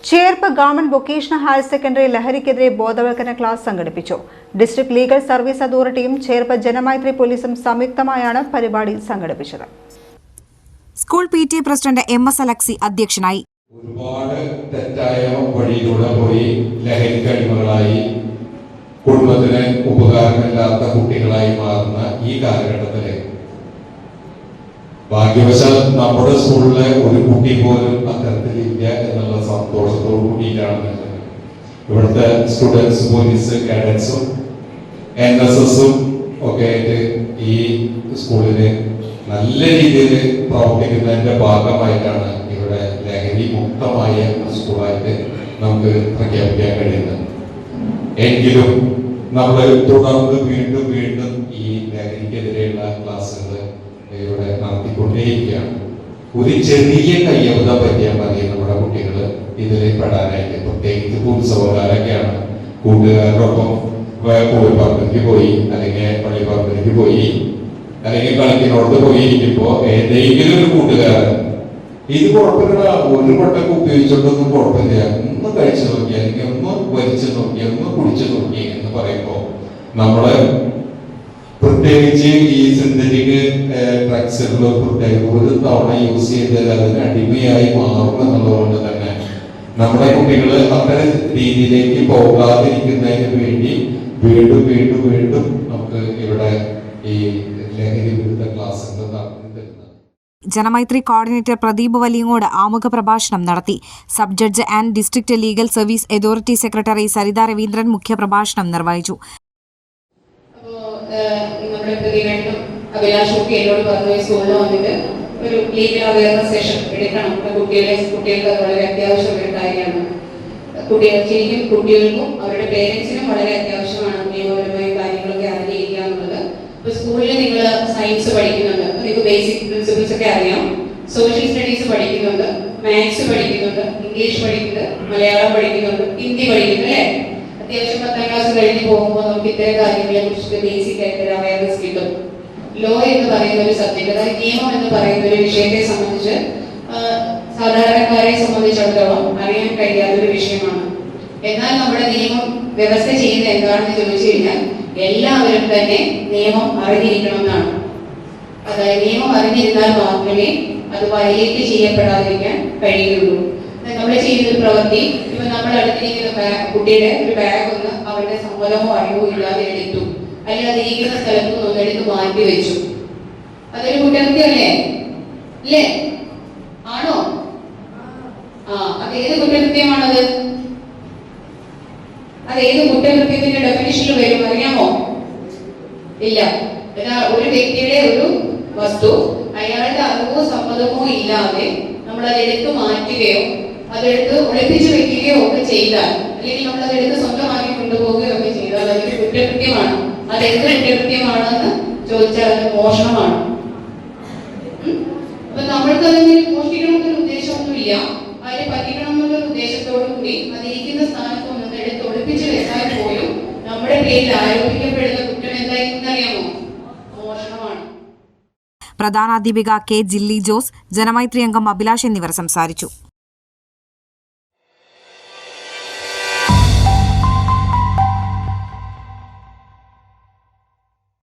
Cherpu government vocational higher secondary ലഹരിക്കെതിരെ ബോധവൽക്കരണ class സംഘടിപ്പിച്ചു. ഡിസ്ട്രിക്ട് ലീഗൽ സർവീസ് അതോറിറ്റിയും ചേർപ്പ് ജനമൈത്രി പോലീസും സംയുക്തമായാണ് പരിപാടി സംഘടിപ്പിച്ചത്. School PTA president MS Alexi അധ്യക്ഷനായി. ഒരുപാട് തെറ്റായ വഴിയിലൂടെ പോയി ലഹരിക്കടിമകളായി കുടുംബത്തിന് ഉപകാരമില്ലാത്ത കുട്ടികളായി മാറുന്ന ഈ കാലഘട്ടത്തില് ഭാഗ്യവശാൽ നമ്മുടെ സ്കൂളിലെ ഒരു കുട്ടി പോലും അത്തരത്തിലില്ല എന്നുള്ള സന്തോഷത്തോടു കൂടിയിട്ടാണ് ഇവിടുത്തെ സ്റ്റുഡൻസ്, പോലീസ്, കാഡറ്റ്സും NSSഉം ഒക്കെ ആയിട്ട് ഈ സ്കൂളില് നല്ല രീതിയിൽ പ്രവർത്തിക്കുന്നതിന്റെ ഭാഗമായിട്ടാണ് ഇവിടെ ലഹരി മുക്തമായ ഒരു സ്കൂളായിട്ട് നമുക്ക് പ്രഖ്യാപിക്കാൻ കഴിയുന്നത്. എങ്കിലും നമ്മൾ തുടർന്ന് വീണ്ടും വീണ്ടും ഈ ലഹരിക്കെതിരെയുള്ള ക്ലാസ്സുകൾ ഇവിടെ നടത്തിക്കൊണ്ടേയിരിക്കുകയാണ്. ഒരു ചെറിയ കയ്യബദ്ധം പറ്റിയാൽ മതി നമ്മുടെ കുട്ടികൾ ഇതിൽ പെടാനായിട്ട്. പ്രത്യേകിച്ച് ഉത്സവകാലൊക്കെയാണ്. കൂട്ടുകാരോടൊപ്പം കോഴിപ്പറമ്പിലേക്ക് പോയി, അല്ലെങ്കിൽ പള്ളിപ്പറമ്പിലേക്ക് പോയി, അല്ലെങ്കിൽ കളിക്കിനോടത്ത് പോയി ഇരിക്കുമ്പോ ഏതെങ്കിലും ഒരു കൂട്ടുകാരൻ ഇത് കുഴപ്പമില്ല, ഒരു വട്ടൊക്കെ ഉപയോഗിച്ചിട്ടൊന്നും കുഴപ്പമില്ല, ഒന്ന് കഴിച്ചു നോക്കി, അല്ലെങ്കിൽ ഒന്ന് വലിച്ചു നോക്കി, ഒന്ന് കുടിച്ചു നോക്കി എന്ന് പറയുമ്പോ നമ്മള് പ്രത്യേകിച്ച് ഈ സിന്തറ്റിക് ഡ്രഗ്സുകൾ പ്രത്യേകം ഒരു തവണ യൂസ് ചെയ്താൽ അതിന് അടിമയായി മാറും എന്നുള്ളതുകൊണ്ട് തന്നെ നമ്മുടെ കുട്ടികൾ അത്തരം രീതിയിലേക്ക് പോകാതിരിക്കുന്നതിന് വേണ്ടി വീണ്ടും വീണ്ടും വീണ്ടും നമുക്ക് ഇവിടെ ഈ ലഹരി വിരുദ്ധ ക്ലാസ്സുകൾ നടത്തുന്നുണ്ട്. ജനമൈത്രി കോർഡിനേറ്റർ പ്രദീപ് വലിയങ്ങോട് ആമുഖ പ്രഭാഷണം നടത്തി. Sub judge and district legal service authority secretary Saritha Raveendran മുഖ്യപ്രഭാഷണം നിർവഹിച്ചു. നമ്മുടെ പ്രതിവേണ്ടും അഭിലാഷൊക്കെ എന്നോട് പറഞ്ഞു സ്കൂളിൽ വന്നിട്ട് ഒരു ലീഗൽ അവയർനെസ് സെഷൻ എടുക്കണം. കുട്ടികൾക്ക് അത് വളരെ അത്യാവശ്യമായ കാര്യമാണ്. ശരിക്കും കുട്ടികൾക്കും അവരുടെ പേരൻസിനും വളരെ അത്യാവശ്യമാണ് നിയമപരമായ കാര്യങ്ങളൊക്കെ അറിഞ്ഞിരിക്കുക എന്നുള്ളത്. ഇപ്പൊ സ്കൂളിൽ നിങ്ങൾ സയൻസ് പഠിക്കുന്നുണ്ട്, നിങ്ങൾക്ക് ബേസിക് പ്രിൻസിപ്പിൾസ് ഒക്കെ അറിയാം. സോഷ്യൽ സ്റ്റഡീസ് പഠിക്കുന്നുണ്ട്, മാത്സ് പഠിക്കുന്നുണ്ട്, ഇംഗ്ലീഷ് പഠിക്കുന്നുണ്ട്, മലയാളം പഠിക്കുന്നുണ്ട്, ഹിന്ദി പഠിക്കുന്നു, അല്ലേ? അത്യാവശ്യം 10ാം ക്ലാസ് കഴിഞ്ഞ് പോകുമ്പോൾ നമുക്ക് ഇത്തരം കാര്യങ്ങളെ കുറിച്ച് ബേസിക് ആയിട്ട് അവയർനെസ് കിട്ടും. ലോ എന്ന് പറയുന്ന ഒരു സബ്ജക്ട്, അതായത് നിയമം എന്ന് പറയുന്ന ഒരു വിഷയത്തെ സംബന്ധിച്ച് സാധാരണക്കാരെ സംബന്ധിച്ചിടത്തോളം അറിയാൻ കഴിയാത്ത ഒരു വിഷയമാണ്. എന്നാൽ നമ്മുടെ നിയമം വ്യവസ്ഥ ചെയ്യുന്നത് എന്താണെന്ന് ചോദിച്ചു കഴിഞ്ഞാൽ എല്ലാവരും തന്നെ നിയമം അറിഞ്ഞിരിക്കണം എന്നാണ്. അതായത് നിയമം അറിഞ്ഞിരുന്നാൽ മാത്രമേ അത് വയലേറ്റ് ചെയ്യപ്പെടാതിരിക്കാൻ കഴിയുള്ളൂ. നമ്മൾ ചെയ്യുന്ന പ്രവൃത്തി, ഇപ്പൊ നമ്മൾ അടുത്തിരിക്കുന്ന കുട്ടിയുടെ ഒരു ബാഗ് ഒന്ന് അവരുടെ സമ്മതമോ അറിവോ ഇല്ലാതെ എടുത്തു, അല്ലെങ്കിൽ അത് ഇരിക്കുന്ന സ്ഥലത്ത് നിന്ന് ഒന്നെടുത്ത് മാറ്റി വെച്ചു, അതൊരു കുറ്റകൃത്യമല്ലേ? അല്ലേ? ആണോ? അത് ഏത് കുറ്റകൃത്യമാണത്? അത് ഏത് കുറ്റകൃത്യത്തിന്റെ ഡെഫിനിഷനിൽ വരും അറിയാമോ? ഇല്ല. ഒരു വ്യക്തിയുടെ ഒരു വസ്തു അയാളുടെ അറിവോ സമ്മതമോ ഇല്ലാതെ നമ്മൾ അതെടുത്ത് മാറ്റുകയോ അതെടുത്ത് ഒളിപ്പിച്ചു വെക്കുകയോ ഒക്കെ ചെയ്താൽ, അല്ലെങ്കിൽ നമ്മൾ അതെടുത്ത് സ്വന്തമാക്കി കൊണ്ടുപോകുകയോ ഒക്കെ ചെയ്താൽ അതൊരു കുറ്റകൃത്യമാണ്. അത് എന്ത് കുറ്റകൃത്യമാണെന്ന് ചോദിച്ചാൽ അത് മോഷണമാണ്. അപ്പൊ നമ്മൾക്ക് അതിന് മോഷ്ടിക്കണമെന്നൊരു ഉദ്ദേശമൊന്നുമില്ല, അതിനെ പറ്റിക്കണം എന്നുള്ള ഉദ്ദേശത്തോടു കൂടി അതിരിക്കുന്ന സ്ഥാനത്ത് ഒന്ന് എടുത്ത് ഒളിപ്പിച്ചു വെച്ചാൽ പോലും നമ്മുടെ പേരിൽ ആരോപിക്കപ്പെടുന്ന കുറ്റം എന്തായിരിക്കുന്നറിയാമോ? മോഷണമാണ്. പ്രധാനാധ്യാപിക K. ജില്ലി ജോസ്, ജനമൈത്രി അംഗം അഭിലാഷ് എന്നിവർ സംസാരിച്ചു.